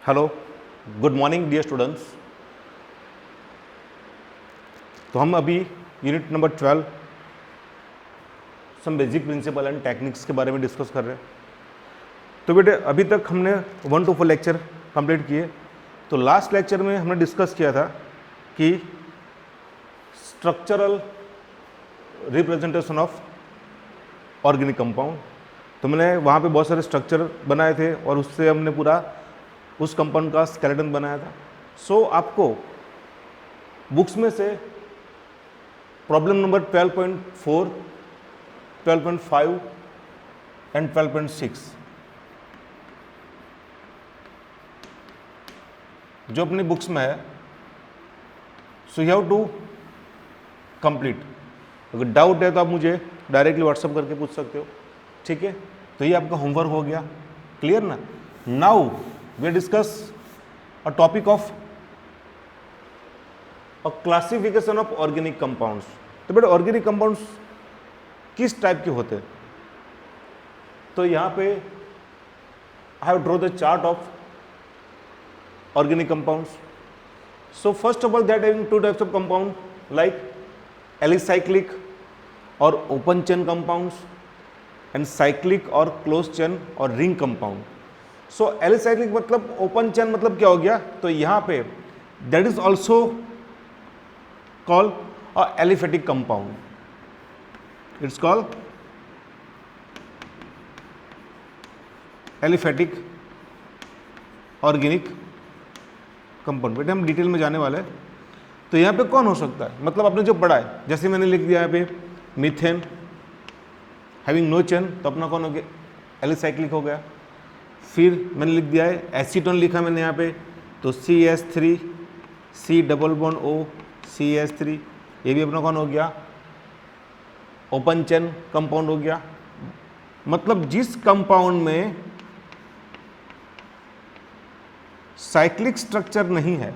Hello, good morning dear students. तो हम अभी unit number 12 some basic principle and techniques के बारे में डिस्कस कर रहे हैं। तो बेटे अभी तक हमने 1 to 4 लेक्चर कंप्लीट किए। तो लास्ट लेक्चर में हमने डिस्कस किया था कि structural representation of organic compound. तो मैंने वहाँ पे बहुत सारे स्ट्रक्चर बनाए थे और उससे हमने पूरा उस कंपाउंड का स्केलेटन बनाया था। सो आपको बुक्स में से प्रॉब्लम नंबर 12.4, 12.5 एंड 12.6 जो अपनी बुक्स में है, so you have to complete. अगर डाउट है तो आप मुझे डायरेक्टली व्हाट्सअप करके पूछ सकते हो, ठीक है। तो ये आपका होमवर्क हो गया, क्लियर ना। Now we discuss a topic of a classification of organic compounds। तो बेटा ऑर्गेनिक कंपाउंड्स किस टाइप के होते हैं? तो यहाँ पे I have draw the chart of organic compounds. So first of all that having two types of compound like alicyclic और open chain compounds and cyclic और क्लोज चेन और रिंग कंपाउंड। सो एलिसाइक्लिक मतलब open chain मतलब क्या हो गया? तो यहाँ पे that is also called a aliphatic compound. It's called aliphatic organic compound. बेटे हम डिटेल में जाने वाले हैं। तो यहाँ पे कौन हो सकता है? मतलब आपने जो पढ़ा है, जैसे मैंने लिख दिया यहाँ पे मीथेन हैविंग नो चेन, तो अपना कौन हो गया? एलिसाइक्लिक हो गया। फिर मैंने लिख दिया है एसीटोन, लिखा मैंने यहाँ पे, तो CH3 C double bond O CH3, ये भी अपना कौन हो गया? ओपन चेन कंपाउंड हो गया। मतलब जिस कंपाउंड में साइक्लिक स्ट्रक्चर नहीं है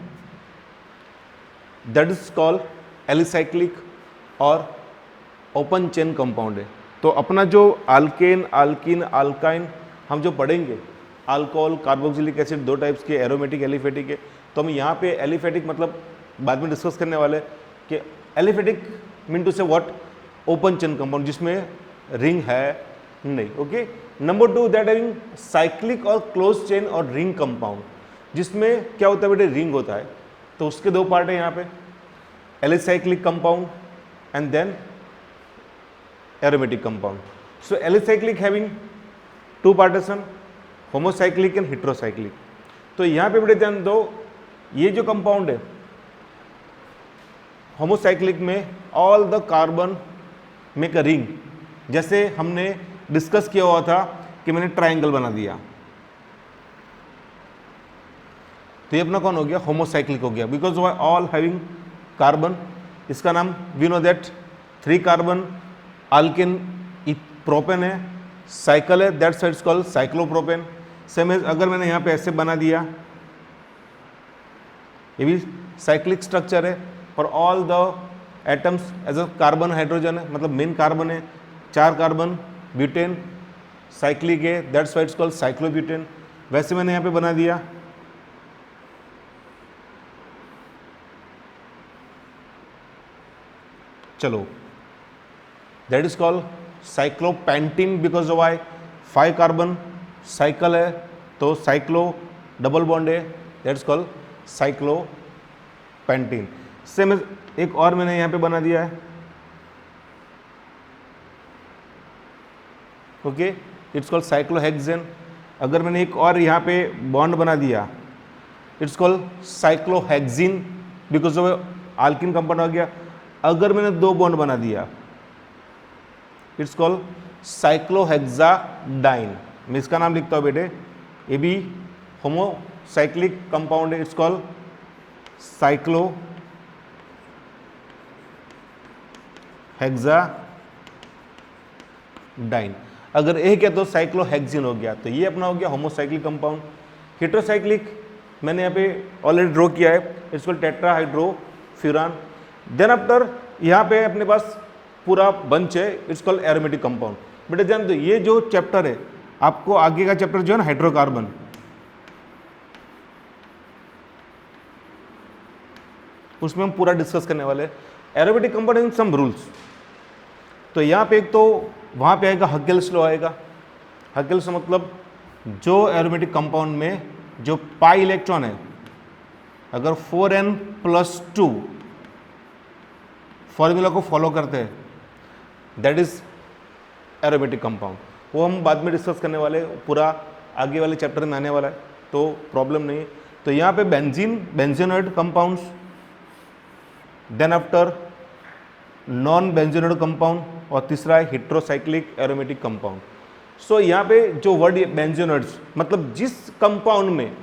दैट इज कॉल्ड एलिसाइक्लिक और ओपन चेन कंपाउंड है। तो अपना जो अल्केन, अल्कीन, अल्काइन हम जो पढ़ेंगे, अल्कोहल, कार्बोक्सिलिक एसिड, दो टाइप्स के, एरोमेटिक, एलिफेटिक है। तो हम यहाँ पे एलिफेटिक मतलब बाद में डिस्कस करने वाले कि एलिफेटिक मीन टू से व्हाट? ओपन चेन कंपाउंड जिसमें रिंग है नहीं। Okay. Number 2 that having cyclic और क्लोज चेन और रिंग कंपाउंड, जिसमें क्या होता है बेटे? रिंग होता है। तो उसके दो पार्ट है यहाँ पे, alicyclic compound and then aromatic compound. So alicyclic having two partition, homocyclic and heterocyclic. तो यहाँ पे बेटे ध्यान दो, ये जो कंपाउंड है होमोसाइक्लिक में all the carbon make a ring. जैसे हमने डिस्कस किया हुआ था कि मैंने ट्रायंगल बना दिया, तो ये अपना कौन हो गया? होमोसाइक्लिक हो गया, बिकॉज ऑल हैविंग कार्बन। इसका नाम we know that 3 carbon, alkane propane है, साइकिल है, that's it's called cyclopropane. Same as अगर मैंने यहाँ पे ऐसे बना दिया, ये भी साइक्लिक स्ट्रक्चर है for all the atoms as a carbon hydrogen है, मतलब मेन कार्बन है, 4 कार्बन, ब्यूटेन, साइक्लिक है, that's why it's called cyclobutane. वैसे मैंने यहाँ पे बना दिया, चलो, that is called cyclopentene because of 5 carbon, cycle है तो साइक्लो डबल बॉन्ड है, दैट्स कॉल्ड साइक्लोपेंटीन। सेम एक और मैंने यहाँ पे बना दिया है, ओके, इट्स कॉल्ड साइक्लोहेक्सेन। अगर मैंने एक और यहाँ पे बॉन्ड बना दिया, it's called cyclohexene because of alkene compound हो गया। अगर मैंने 2 बॉन्ड बना दिया, इट्स कॉल्ड साइक्लोहेक्साडाइन। मैं इसका नाम लिखता हूँ बेटे, ये भी होमोसाइक्लिक कंपाउंड है, इट्स कॉल्ड साइक्लोहेक्साडाइन। अगर एक है तो साइक्लोहेक्सिन हो गया, तो ये अपना हो गया होमोसाइक्लिक कंपाउंड। हेट्रोसाइक्लिक मैंने यहाँ पे ऑलरेडी ड्रॉ किया है, इट्स कॉल्ड टेट्राहाइड्रोफ्यूरान। देन आफ्टर यहाँ पे अपने पास पूरा बंच है, इट्स कॉल्ड एरोमेटिक कंपाउंड। बेटा ध्यान दो, ये जो चैप्टर है आपको आगे का चैप्टर जो है ना हाइड्रोकार्बन, उसमें हम पूरा डिस्कस करने वाले हैं। Aromatic compound in some rules, तो यहाँ पे एक तो वहाँ पे आएगा हगेल्स लॉ आएगा। हगेल्स मतलब जो एरोमेटिक कंपाउंड में जो पाई इलेक्ट्रॉन है, अगर 4n+2 फॉर्मूला को फॉलो करते हैं, दैट इज एरोमेटिक कंपाउंड। वो हम बाद में डिस्कस करने वाले, पूरा आगे वाले चैप्टर में आने वाला है, तो प्रॉब्लम नहीं है। तो यहाँ पे benzene, benzenoid compounds, then after non benzenoid compound, और तीसरा है हेट्रोसाइक्लिक एरोमेटिक कंपाउंड। सो यहाँ पे जो वर्ड बेंजीनोइड्स मतलब जिस कंपाउंड में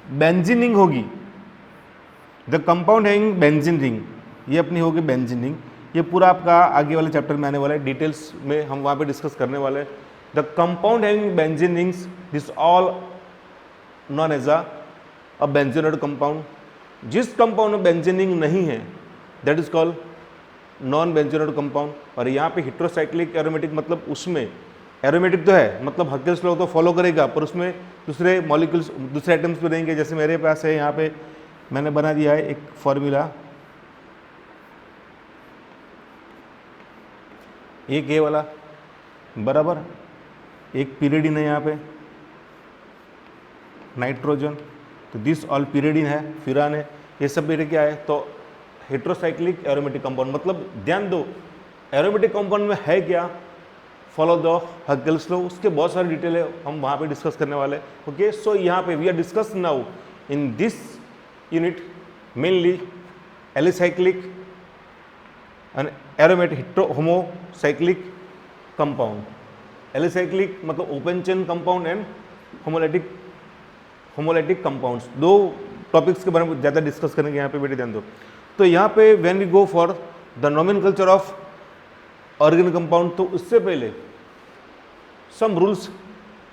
बेंजीनिंग होगी, the compound having benzene ring, ये अपनी होगी बेंजीन रिंग। ये पूरा आपका आगे वाले चैप्टर में आने वाला है, डिटेल्स में हम वहाँ पे डिस्कस करने वाले हैं। The compound having benzene rings, this all known as a benzenoid compound. जिस कंपाउंड में बेंजीन रिंग नहीं है, that is called non benzenoid compound. और यहाँ पे हेट्रोसाइक्लिक एरोमेटिक मतलब उसमें एरोमेटिक तो है, मतलब हगेल्स लॉ तो फॉलो करेगा, पर उसमें दूसरे मॉलिक्यूल्स, दूसरे आइटम्स भी रहेंगे। जैसे मेरे पास है, यहाँ पे मैंने बना दिया है एक फॉर्मूला, एक ये वाला बराबर, एक पीरियडिन है यहाँ पे नाइट्रोजन, तो दिस ऑल पीरियडिन है, फ्यूरान है, ये सब मेरे क्या है, तो हेट्रोसाइक्लिक एरोमेटिक कंपाउंड। मतलब ध्यान दो, एरोमेटिक कंपाउंड में है क्या, फॉलो द हगेल्स लॉ, उसके बहुत सारे डिटेल है, हम वहाँ पे डिस्कस करने वाले। ओके, सो यहाँ पे we are discuss now in this unit mainly alicyclic and aromatic homocyclic compound. Alicyclic मतलब open chain compound and homolytic compounds, दो टॉपिक्स के बारे में ज़्यादा डिस्कस करेंगे यहाँ पे, बेटे ध्यान दो। तो यहाँ पे when we go for the nomenclature of organic compound, तो उससे पहले सम रूल्स,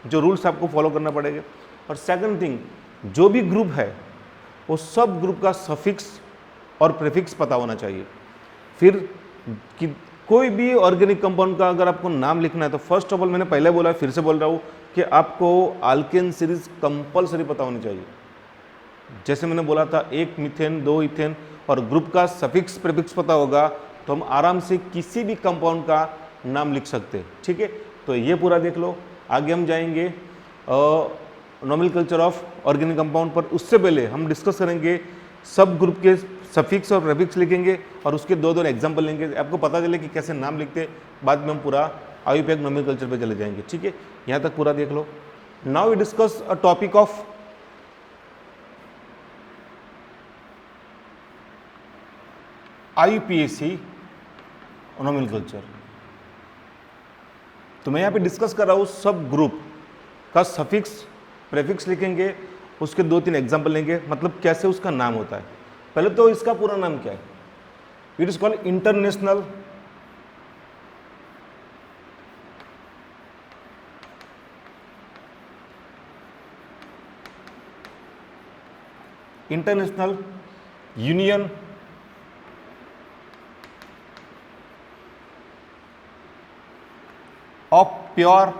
जो रूल्स आपको फॉलो करना पड़ेगा। और सेकंड थिंग, जो भी ग्रुप है वो सब ग्रुप का सफिक्स और प्रीफिक्स पता होना चाहिए। फिर कि कोई भी ऑर्गेनिक कंपाउंड का अगर आपको नाम लिखना है, तो फर्स्ट ऑफ ऑल मैंने पहले बोला, फिर से बोल रहा हूँ कि आपको आल्केन सीरीज कंपलसरी पता होनी चाहिए। जैसे मैंने बोला था, 1 मीथेन 2 इथेन, और ग्रुप का सफिक्स प्रीफिक्स पता होगा तो हम आराम से किसी भी कंपाउंड का नाम लिख सकते हैं। ठीक है, तो ये पूरा देख लो। आगे हम जाएंगे नोमेनक्लेचर ऑफ ऑर्गेनिक कंपाउंड पर। उससे पहले हम डिस्कस करेंगे सब ग्रुप के सफिक्स और प्रीफिक्स लिखेंगे, और उसके दो एग्जाम्पल लेंगे, आपको पता चले कि कैसे नाम लिखते। बाद में हम पूरा आईयूपीएक नोमेनक्लेचर पे चले जाएंगे। ठीक है, यहाँ तक पूरा देख लो। Now we discuss a topic of IUPAC nomenclature. तो मैं यहाँ पे डिस्कस कर रहा हूँ सब ग्रुप का सफिक्स प्रीफिक्स लिखेंगे, उसके 2-3 एग्जाम्पल लेंगे, मतलब कैसे उसका नाम होता है। पहले तो इसका पूरा नाम क्या है, it is called international union of pure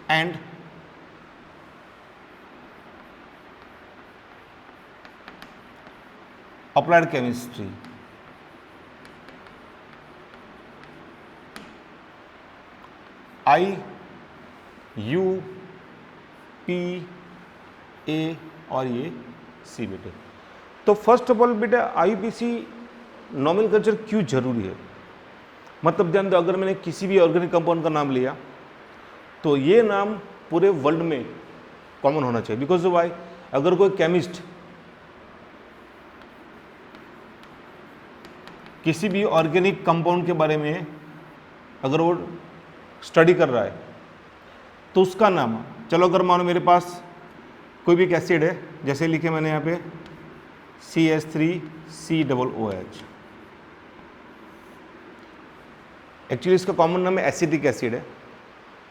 and applied chemistry। IUPA और ये सी बेटे। तो फर्स्ट ऑफ ऑल बेटा IUPAC नोमेनक्लेचर क्यों जरूरी है, मतलब ध्यान दो, अगर मैंने किसी भी ऑर्गेनिक कंपाउंड का नाम लिया तो ये नाम पूरे वर्ल्ड में कॉमन होना चाहिए। बिकॉज ऑफ वाई, अगर कोई केमिस्ट किसी भी ऑर्गेनिक कंपाउंड के बारे में अगर वो स्टडी कर रहा है, तो उसका नाम, चलो अगर मानो मेरे पास कोई भी एक एसिड है, जैसे लिखे मैंने यहाँ पे CH3COOH, एक्चुअली इसका कॉमन नाम है एसिटिक एसिड है।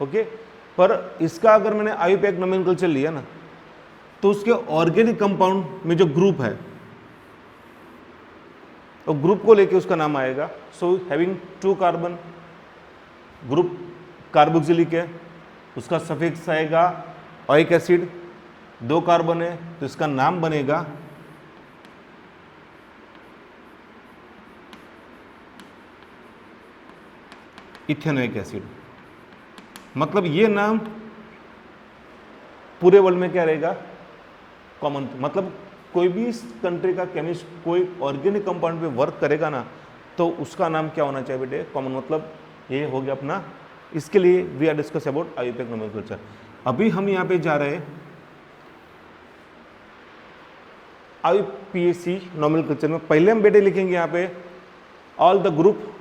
ओके, पर इसका अगर मैंने IUPAC नोमेनक्लेचर लिया ना, तो उसके ऑर्गेनिक कंपाउंड में जो ग्रुप है, तो ग्रुप को लेके उसका नाम आएगा। So having 2 carbon, group carboxylic है, उसका सफिक्स आएगा ओइक एसिड, 2 कार्बन है तो इसका नाम बनेगा इथेनोइक एसिड। मतलब ये नाम पूरे वर्ल्ड में क्या रहेगा, कॉमन। मतलब कोई भी कंट्री का केमिस्ट कोई ऑर्गेनिक कंपाउंड पे वर्क करेगा ना, तो उसका नाम क्या होना चाहिए बेटे, कॉमन। मतलब ये हो गया अपना, इसके लिए we are discuss about IUPAC nomenclature. अभी हम यहाँ पे जा रहे हैं IUPAC नोमेनक्लेचर में। पहले हम बेटे लिखेंगे यहाँ पे ऑल द ग्रुप,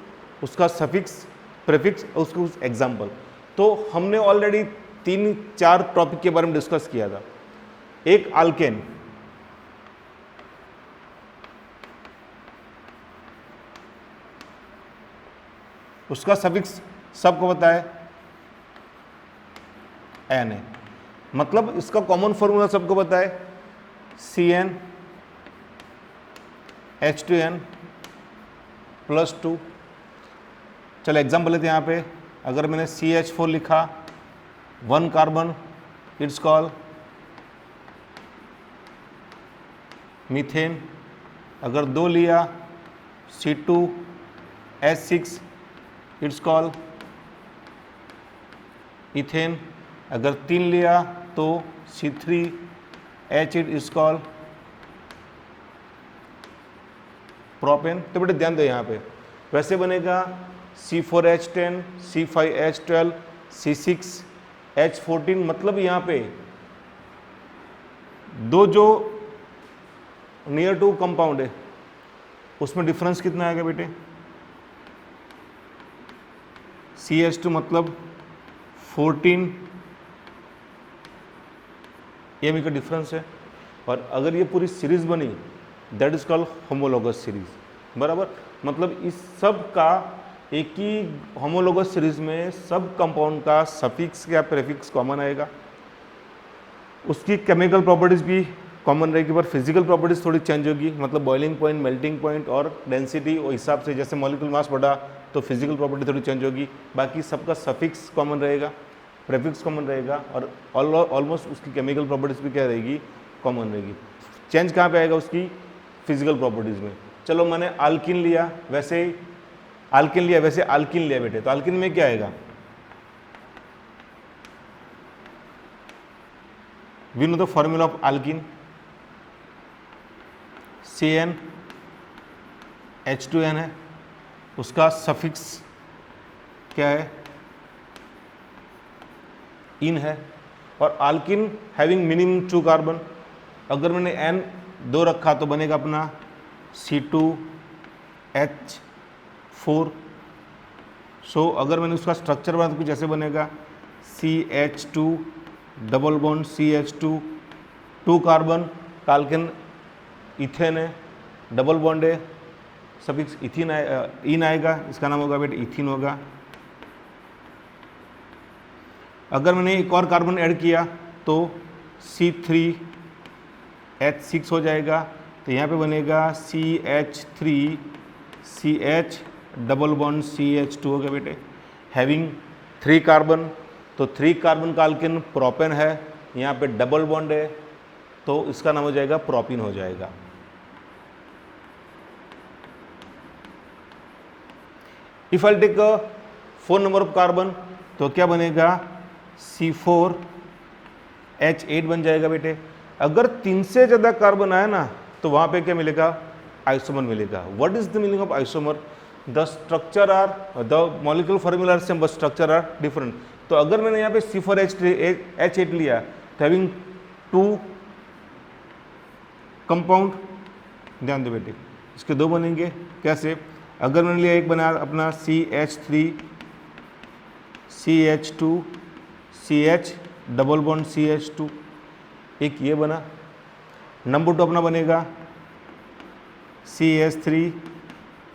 उसका सफिक्स, प्रीफिक्स, उसका कुछ एग्जाम्पल। तो हमने ऑलरेडी 3-4 टॉपिक के बारे में डिस्कस किया था। एक अल्केन, उसका सफिक्स सबको पता है एन है, मतलब इसका कॉमन फॉर्मूला सबको पता है CN H2N +2। चलो एग्जाम्पल लेते हैं यहाँ पे। अगर मैंने CH4 लिखा, 1 कार्बन, इट्स कॉल मीथेन। अगर 2 लिया, C2H6, इट्स कॉल इथेन। अगर 3 लिया तो C3H8, इट्स कॉल प्रोपेन। तो बेटे ध्यान दो यहाँ पे, वैसे बनेगा C4H10, C5H12, C6H14। मतलब यहाँ पे 2 जो नियर टू कंपाउंड है उसमें डिफरेंस कितना आएगा बेटे, CH2 मतलब 14 ये का डिफरेंस है। और अगर ये पूरी सीरीज बनी, that is called homologous series, बराबर। मतलब इस सब का एक ही होमोलोगस सीरीज में सब कंपाउंड का सफिक्स या प्रीफिक्स कॉमन आएगा, उसकी केमिकल प्रॉपर्टीज भी कॉमन रहेगी, पर फिजिकल प्रॉपर्टीज थोड़ी चेंज होगी। मतलब बॉइलिंग पॉइंट, मेल्टिंग पॉइंट और डेंसिटी, वो हिसाब से जैसे मॉलिक्यूल मास बढ़ा तो फिजिकल प्रॉपर्टी थोड़ी चेंज होगी। बाकी सबका सफिक्स कॉमन रहेगा, प्रीफिक्स कॉमन रहेगा, और ऑलमोस्ट उसकी केमिकल प्रॉपर्टीज भी क्या रहेगी, कॉमन रहेगी। चेंज कहाँ पे आएगा, उसकी फिजिकल प्रॉपर्टीज में। चलो मैंने अल्किन लिया, वैसे अल्किन लिया बेटे, तो अल्किन में क्या आएगा, we know the formula of alkyne, CN H2N है, उसका सफिक्स क्या है, इन है। और अल्किन हैविंग मिनिमम 2 कार्बन। अगर मैंने N 2 रखा तो बनेगा अपना C2H4। सो अगर मैंने उसका स्ट्रक्चर बना तो कुछ ऐसे बनेगा CH2 double bond CH2, 2 carbon का अल्किन इथेन है, डबल बॉन्ड है, सफिक्स इथिन इन आएगा, इसका नाम होगा बेटे इथिन होगा। अगर मैंने एक और कार्बन ऐड किया तो C3H6 हो जाएगा, तो यहाँ पे बनेगा CH3CH डबल बॉन्ड CH2 हो गया बेटे, हैविंग 3 कार्बन। तो 3 कार्बन का अल्किन प्रोपेन है, यहाँ पे डबल बॉन्ड है, तो इसका नाम हो जाएगा प्रोपिन हो जाएगा। If I take 4 number of carbon तो क्या बनेगा, C4H8 बन जाएगा बेटे। अगर 3 से ज़्यादा कार्बन आया ना तो वहाँ पे क्या मिलेगा, आइसोमर मिलेगा। What is the meaning of isomer, the structure are, the molecular formula are same but structure are different. तो अगर मैंने यहाँ पे C4H8 लिया तो हैविंग 2 कंपाउंड, ध्यान दो बेटे, इसके 2 बनेंगे। कैसे, अगर मैंने लिया एक बना अपना CH3 CH2 CH double bond CH2, एक ये बना। नंबर 2 अपना बनेगा CH3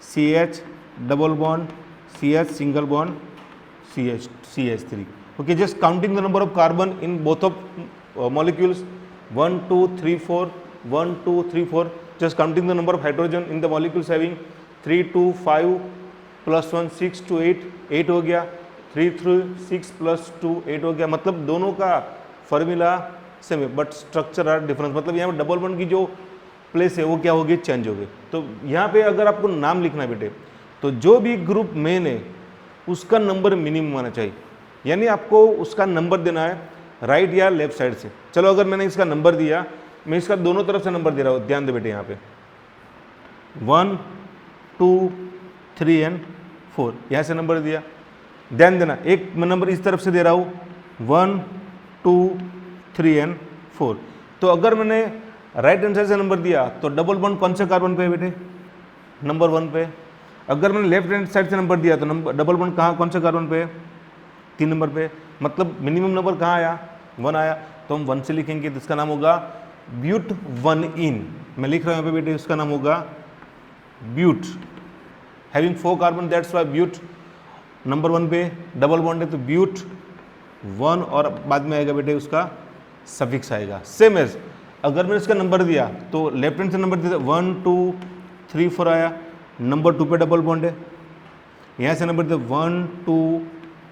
CH double bond CH single bond CH3। Okay, just counting the number of carbon in both of molecules, 1 2 3 4, 1 2 3 4, just counting the number of hydrogen in the molecules having 3 2 5 plus 1 6 to 8, 8 हो गया, 3 3 6 plus 2 8 हो गया। मतलब दोनों का formula same है, but structure are difference, मतलब यहाँ पे डबल बॉन्ड की जो प्लेस है वो क्या होगी, चेंज होगी। तो यहाँ पे अगर आपको नाम लिखना है बेटे, तो जो भी ग्रुप मेन है उसका नंबर मिनिमम आना चाहिए, यानी आपको उसका नंबर देना है राइट या लेफ्ट साइड से। चलो अगर मैंने इसका नंबर दिया, मैं इसका दोनों तरफ से नंबर दे रहा हूँ, ध्यान दे बेटे, यहाँ पे 1 2 3 एंड 4 यहाँ से नंबर दिया, ध्यान देना एक नंबर इस तरफ से दे रहा हूँ 1 2 3 एंड 4। तो अगर मैंने राइट हैंड साइड से नंबर दिया तो डबल बॉन्ड कौन से कार्बन पे है बेटे, नंबर 1 पे। अगर मैंने लेफ्ट हैंड साइड से नंबर दिया तो नंबर डबल बॉन्ड कहाँ, कौन से कार्बन पे, 3 नंबर पे, मतलब मिनिमम नंबर कहाँ आया, 1 आया। तो हम 1 से लिखेंगे तो इसका नाम होगा ब्यूट 1 इन, मैं लिख रहा हूँ यहाँ पे बेटे, इसका नाम होगा but, having 4 carbon, that's why but. Number 1 पे डबल बॉन्ड है तो ब्यूट 1 और बाद में आएगा बेटे उसका सफिक्स आएगा। सेम एज अगर मैंने इसका नंबर दिया तो लेफ्ट हैंड से नंबर दिया 1 2 3 4 आया, नंबर 2 पे डबल बॉन्ड है, यहाँ से नंबर दिया 1 2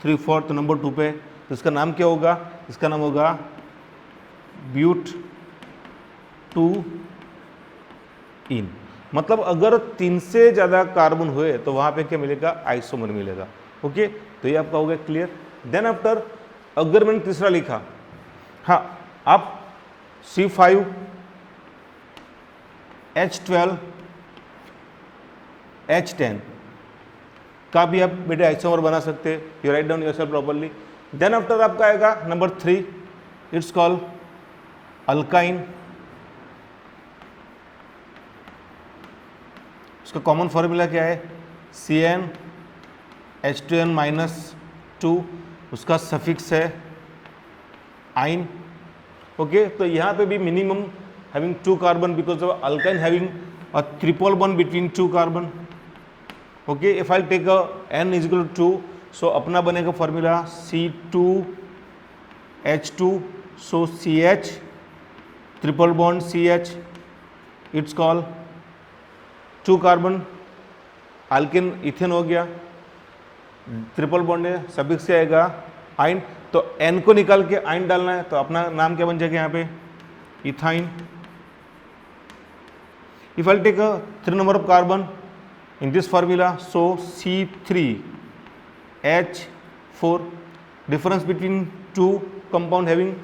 3 4 तो नंबर 2 पे, तो इसका नाम क्या होगा, इसका नाम होगा ब्यूट 2 इन। मतलब अगर 3 से ज़्यादा कार्बन हुए तो वहाँ पे क्या मिलेगा, आइसोमर मिलेगा। ओके, तो ये आपका हो गया क्लियर। देन आफ्टर अगर मैंने तीसरा लिखा, हाँ आप C5 H12 H10 का भी आप बेटे आइसोमर बना सकते हैं, you write down yourself properly. Then after आपका आएगा नंबर 3, इट्स कॉल्ड अल्काइन, उसका कॉमन फॉर्मूला क्या है, CnH2n-2, उसका सफिक्स है आइन। ओके, तो यहाँ पे भी minimum having 2 carbon because of alkyne having a triple bond between 2 carbon. Okay, if I take n is equal to 2, so अपना बनेगा formula C2H2, so CH triple bond CH, it's call 2 carbon, alkane ethane हो गया, triple bond है, suffix से आएगा आइन। तो n को निकाल के आइन डालना है तो अपना नाम क्या बन जाएगा यहाँ पे, ethyne. If I take 3 number of carbon in this formula, so C3H4, difference between 2 compound having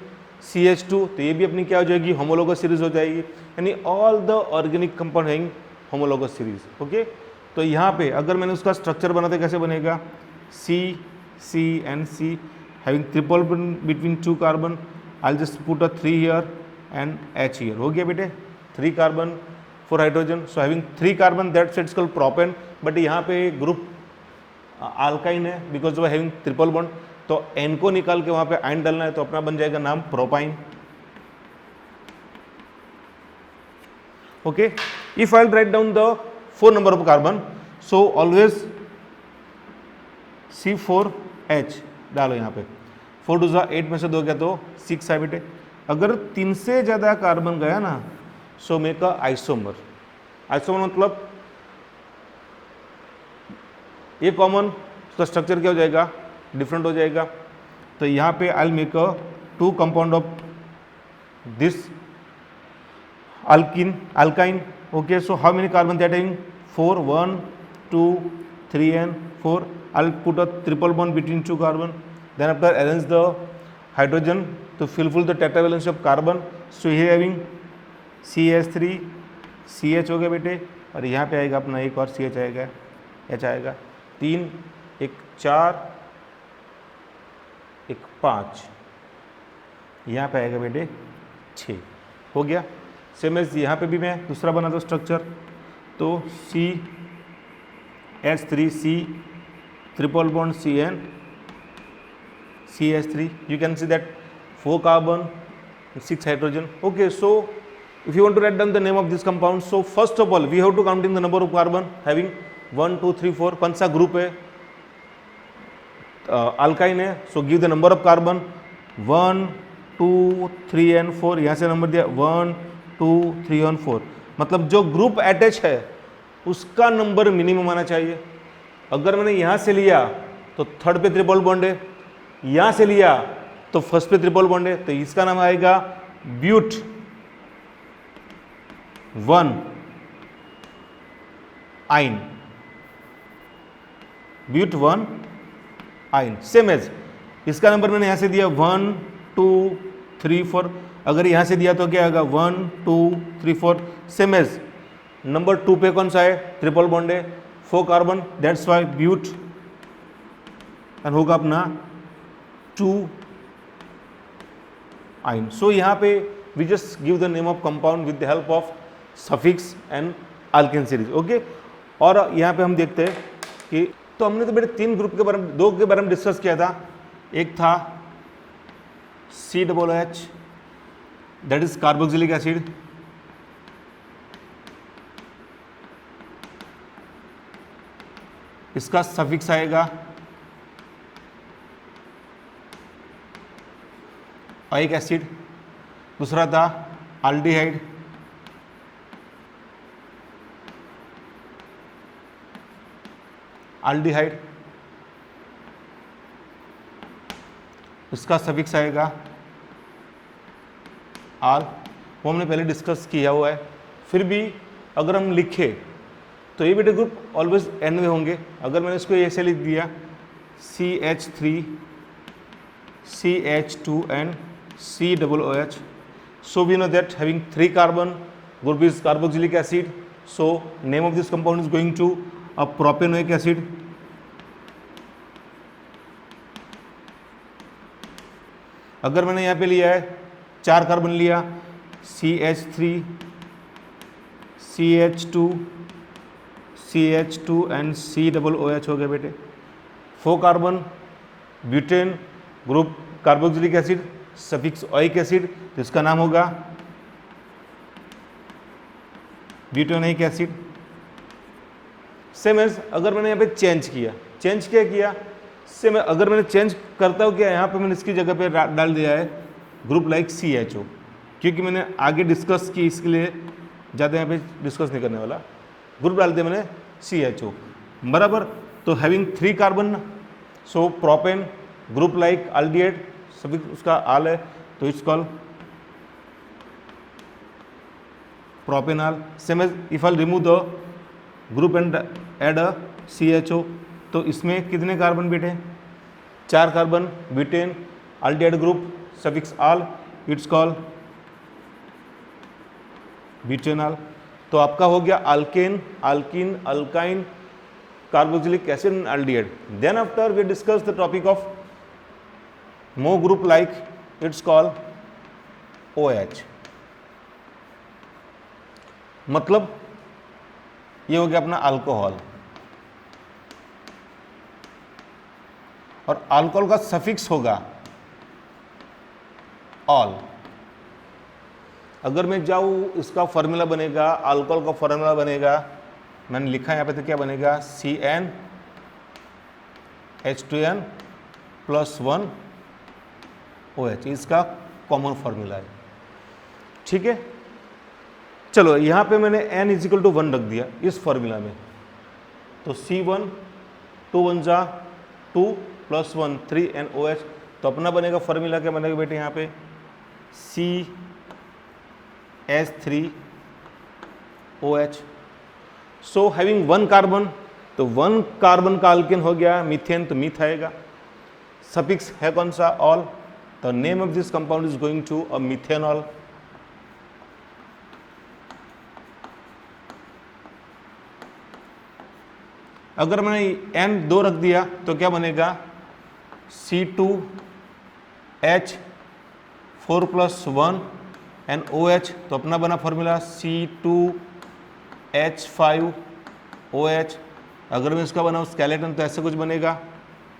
CH2, तो ये भी अपनी क्या हो जाएगी, होमोलोगस सीरीज हो जाएगी, यानी all the organic compound having homologous series. Okay, तो यहाँ पे अगर मैंने उसका स्ट्रक्चर बनाते कैसे बनेगा, C and C having triple bond between 2 carbon, I'll just put a 3 here and H here, हो गया बेटे, 3 carbon 4 hydrogen, so having 3 carbon that it's called propane, but यहाँ पे ग्रुप अल्काइन है because of having triple bond, तो N को निकाल के वहाँ पे आइन डालना है तो अपना बन जाएगा नाम propyne. Okay, if I write down the 4 number of carbon, so always C4H डालो यहाँ पे, 4 2 8 में से 2 गया तो 6 है बेटे। अगर 3 से ज़्यादा कार्बन गया ना, so make a isomer. Isomer मतलब ये कॉमन, उसका स्ट्रक्चर क्या हो जाएगा, डिफरेंट हो जाएगा। तो यहाँ पे I make a 2 compound of this alkyne. Okay, so how many carbon that having, 4, 1 2 3 and 4. I'll put a triple bond between 2 carbon, then after arrange the hydrogen to fulfill the tetravalence of carbon. So here having CH3 CH हो गया बेटे, और यहाँ पे आएगा अपना एक और CH आएगा, H आएगा, 3 एक 4 एक 5, यहाँ पे आएगा बेटे 6, हो गया। सेम एज यहाँ पे भी मैं दूसरा बना दो स्ट्रक्चर, तो CH3C triple bond CN CH3, you can see that 4 carbon 6 hydrogen. Okay, so if you want to write down the name of this compound, so first of all we have to counting the number of carbon having 1 2 3 4, कौन सा group है, alkyne है, so give the number of carbon 1 2 3 and 4, यहाँ से number दिया 1 2 3 और 4, मतलब जो ग्रुप अटैच है उसका नंबर मिनिमम आना चाहिए। अगर मैंने यहाँ से लिया तो थर्ड पे ट्रिपल बॉन्ड है, यहाँ से लिया तो फर्स्ट पे ट्रिपल बॉन्ड है, तो इसका नाम आएगा ब्यूट 1 आइन, ब्यूट 1 आइन, सेम एज इसका नंबर मैंने यहां से दिया 1 2 3 4, अगर यहां से दिया तो क्या होगा 1 2 3 4, सेम एज नंबर 2 पे कौन सा है, ट्रिपल बॉन्ड है, 4 carbon, that's why but and होगा अपना 2 आइन. सो यहां पे we just give the name of compound with the help of suffix and alkane series. Okay, और यहां पे हम देखते हैं कि तो हमने तो बेटे 3 ग्रुप के बारे में, 2 के बारे में डिस्कस किया था. एक था COOH, that is carboxylic acid, इसका सफिक्स आएगा ओइक एसिड. दूसरा था एल्डिहाइड, एल्डिहाइड इसका सफिक्स आएगा आल, वो हमने पहले डिस्कस किया हुआ है. फिर भी अगर हम लिखे तो ये बेटे ग्रुप ऑलवेज एन में होंगे. अगर मैंने इसको ऐसे लिख दिया CH3 CH2 and COOH, so we know that having 3 carbon group is carboxylic acid, so name of this compound is going to a propanoic acid. अगर मैंने यहाँ पे लिया है 4 कार्बन लिया, CH3 CH2 CH2 and COOH हो गए बेटे. 4 carbon, butane group carboxylic acid, suffix oic acid, तो इसका नाम होगा ब्यूटेनोइक एसिड. सेम एज अगर मैंने यहाँ पे चेंज किया सेम, अगर मैंने चेंज करता हूँ क्या, यहाँ पे मैंने इसकी जगह पे डाल दिया है ग्रुप लाइक CHO, क्योंकि मैंने आगे डिस्कस की, इसके लिए ज़्यादा यहाँ पे डिस्कस नहीं करने वाला. ग्रुप डाल दिया मैंने CHO बराबर. तो having 3 carbon, so propane group like aldehyde, सभी उसका आल है, तो it's called propanol. Same as if I remove the group and add a CHO, तो इसमें कितने कार्बन बेटे, 4 carbon, butane aldehyde group, suffix al, it's called butanol. तो आपका हो गया alkane, alkene, alkyne, carboxylic acid and aldehyde. Then after we discuss the topic of more group like, it's called OH. मतलब ये हो गया अपना अल्कोहल, और अल्कोहल का सफिक्स होगा ऑल. अगर मैं जाऊँ, इसका फॉर्मूला बनेगा, अल्कोहल का फॉर्मूला बनेगा, मैंने लिखा यहाँ पे, तो क्या बनेगा CnH2n + 1 OH, इसका कॉमन फॉर्मूला है. ठीक है, चलो यहाँ पे मैंने n = 1 रख दिया इस फॉर्मूला में, तो C1 2 1 जा 2 + 1 3 NOH, तो अपना बनेगा फॉर्मूला, क्या बनेगा बेटे यहाँ पे CH3OH. सो हैविंग 1 कार्बन, तो 1 कार्बन का अल्केन हो गया मीथेन, तो मीथ आएगा. सफिक्स है कौन सा, all. The name of this compound is going to a methanol. अगर मैंने N 2 रख दिया तो क्या बनेगा C2H4 + 1 NOH, तो अपना बना फॉर्मूला C2H5OH. अगर मैं इसका बनाऊँ स्केलेटन, तो ऐसे कुछ बनेगा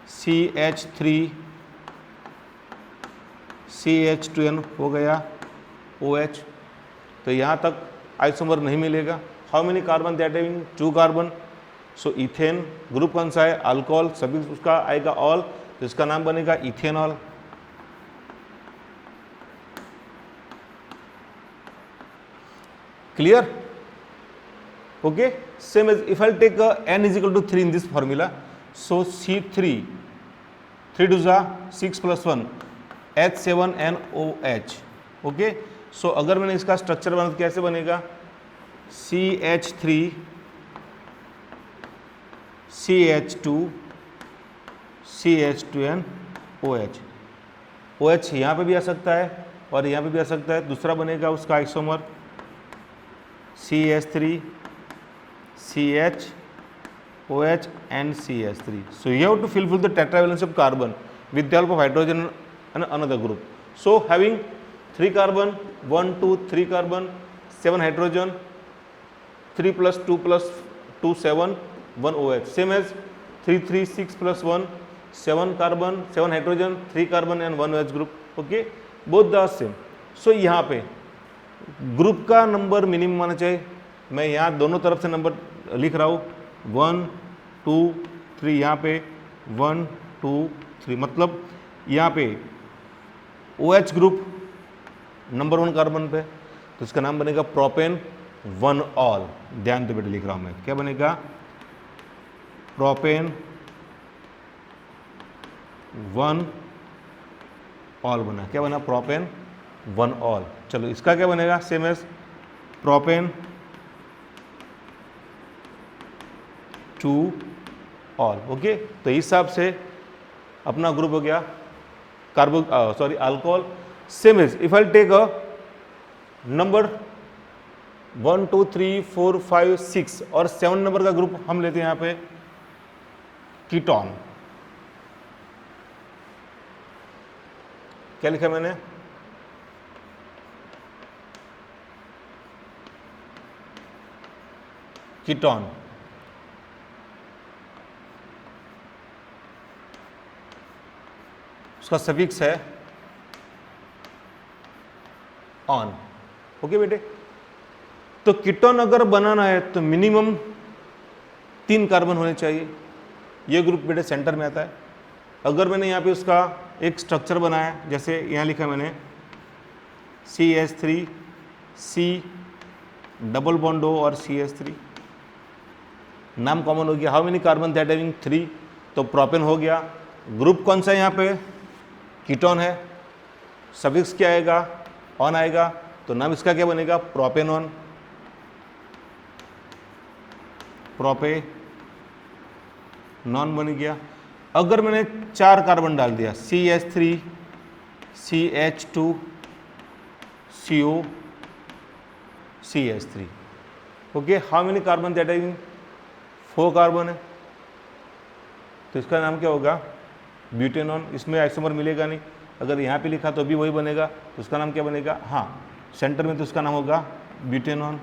CH3CH2n हो गया OH. तो यहाँ तक आइसोमर नहीं मिलेगा. How many carbon, that having 2 carbon. So ethane group कौन सा है, अल्कोहल, सभी उसका आएगा ऑल, तो इसका नाम बनेगा ethanol. Clear? Okay. Same as if I take N = 3 in this formula, so C3 3 2 6 + 1 H7NOH. Okay, so अगर मैंने इसका स्ट्रक्चर बना तो कैसे बनेगा, CH3 CH2 CH2N OH। OH यहाँ पे भी आ सकता है और यहाँ पे भी आ सकता है। दूसरा बनेगा उसका isomer CH3 CH OH and CH3. So you have to fulfill the tetravalence of carbon with the help of hydrogen and another group. So having 3 carbon, 1, 2, 3 carbon, 7 hydrogen, 3 plus 2 plus 2, 7, 1 OH. Same as 3, 3, 6 plus 1, 7 carbon, 7 hydrogen, 3 carbon and 1 OH group. Okay, both the same. So यहाँ पे group का number minimum आना चाहिए। मैं यहाँ दोनों तरफ से नंबर लिख रहा हूँ 1, 2, 3, यहाँ पे 1, 2, 3, मतलब यहाँ पे OH ग्रुप नंबर 1 कार्बन पे, तो इसका नाम बनेगा प्रोपेन 1 ऑल। ध्यान दे बेटे, लिख रहा हूँ मैं, क्या बनेगा, प्रोपेन 1 ऑल बना। क्या बना, प्रोपेन 1 ऑल। चलो इसका क्या बनेगा, same as propane 2 al. Okay, तो इस हिसाब से अपना ग्रुप हो गया alcohol. Same as if I take a number 1, 2, 3, 4, 5, 6 और 7 नंबर का ग्रुप हम लेते हैं यहाँ पे कीटोन। क्या लिखा मैंने, कीटोन। उसका सफिक्स है ऑन। ओके बेटे, तो कीटोन अगर बनाना है तो मिनिमम 3 कार्बन होने चाहिए। ये ग्रुप बेटे सेंटर में आता है। अगर मैंने यहाँ पे उसका एक स्ट्रक्चर बनाया, जैसे यहाँ लिखा मैंने CH3 C double bond O और CH3, नाम कॉमन हो गया। How many carbon that having 3, तो प्रोपेन हो गया। ग्रुप कौन सा है यहाँ पे, कीटोन है। सफिक्स क्या आएगा, ऑन आएगा, तो नाम इसका क्या बनेगा, प्रोपेनॉन, प्रोपे नॉन बन गया। अगर मैंने 4 कार्बन डाल दिया, CH3 CH2 CO CH3, okay, how many carbon that having 4 carbon है, तो इसका नाम क्या होगा, ब्यूटेनॉन। इसमें आइसोमर मिलेगा नहीं, अगर यहाँ पे लिखा तो भी वही बनेगा, तो उसका नाम क्या बनेगा, हाँ सेंटर में, तो उसका नाम होगा ब्यूटेनॉन।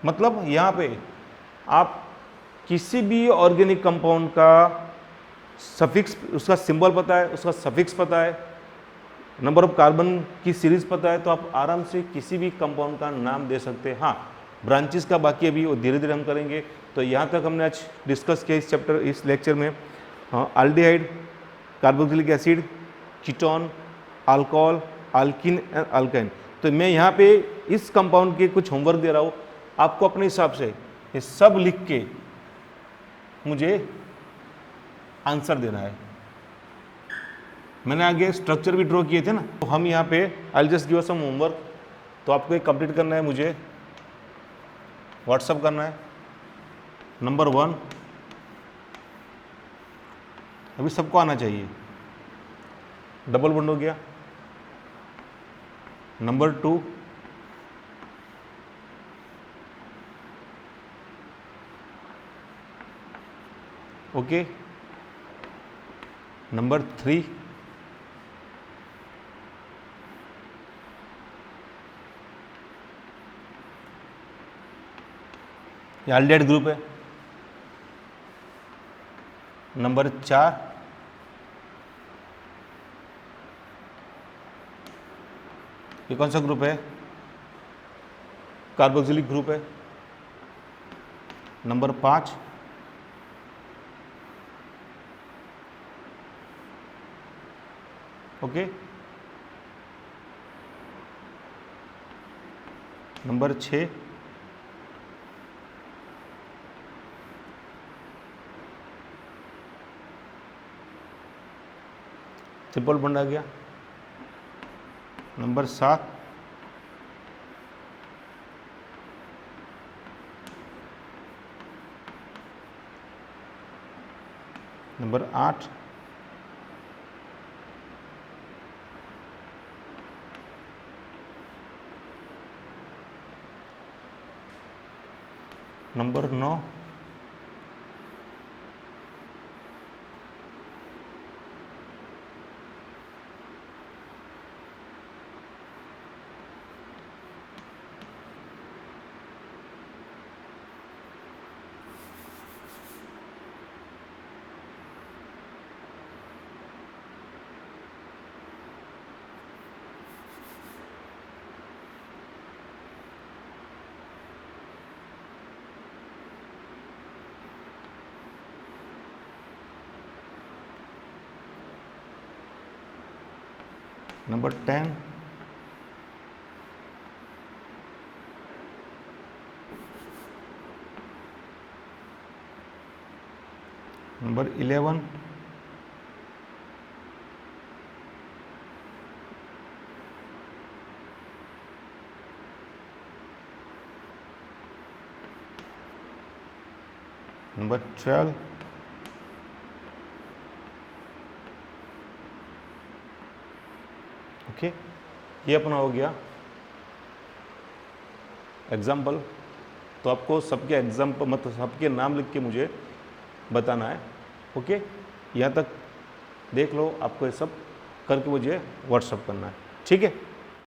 मतलब यहाँ पे आप किसी भी ऑर्गेनिक कंपाउंड का सफिक्स, उसका सिंबल पता है, उसका सफिक्स पता है, नंबर ऑफ कार्बन की सीरीज पता है, तो आप आराम से किसी भी कंपाउंड का नाम दे सकते हैं। हाँ, ब्रांचेस का बाकी अभी वो धीरे धीरे हम करेंगे। तो यहाँ तक हमने आज डिस्कस किया इस चैप्टर, इस लेक्चर में। हाँ, aldehyde, carboxylic acid, ketone, alcohol, alkene and alkyne. तो मैं यहाँ पे इस कंपाउंड के कुछ होमवर्क दे रहा हूँ, आपको अपने हिसाब से ये सब लिख के मुझे आंसर देना है। मैंने आगे स्ट्रक्चर भी ड्रॉ किए थे ना, तो हम यहाँ पे I just give some homework, तो आपको एक कंप्लीट करना है, मुझे व्हाट्सअप करना है। नंबर 1 अभी सबको आना चाहिए, डबल बॉन्ड हो गया। Number 2 okay. नंबर 3 ये एल्डिहाइड ग्रुप है। नंबर 4 ये कौन सा ग्रुप है, कार्बोक्सिलिक ग्रुप है। Number 5 okay. Number 6 triple bond आ गया। Number 7, number 8, number 9, number 10, number 11, number 12, okay. ये अपना हो गया एग्जाम्पल। तो आपको सबके एग्जाम्पल मतलब सबके नाम लिख के मुझे बताना है, ओके। यहाँ तक देख लो, आपको ये सब करके मुझे व्हाट्सअप करना है, ठीक है।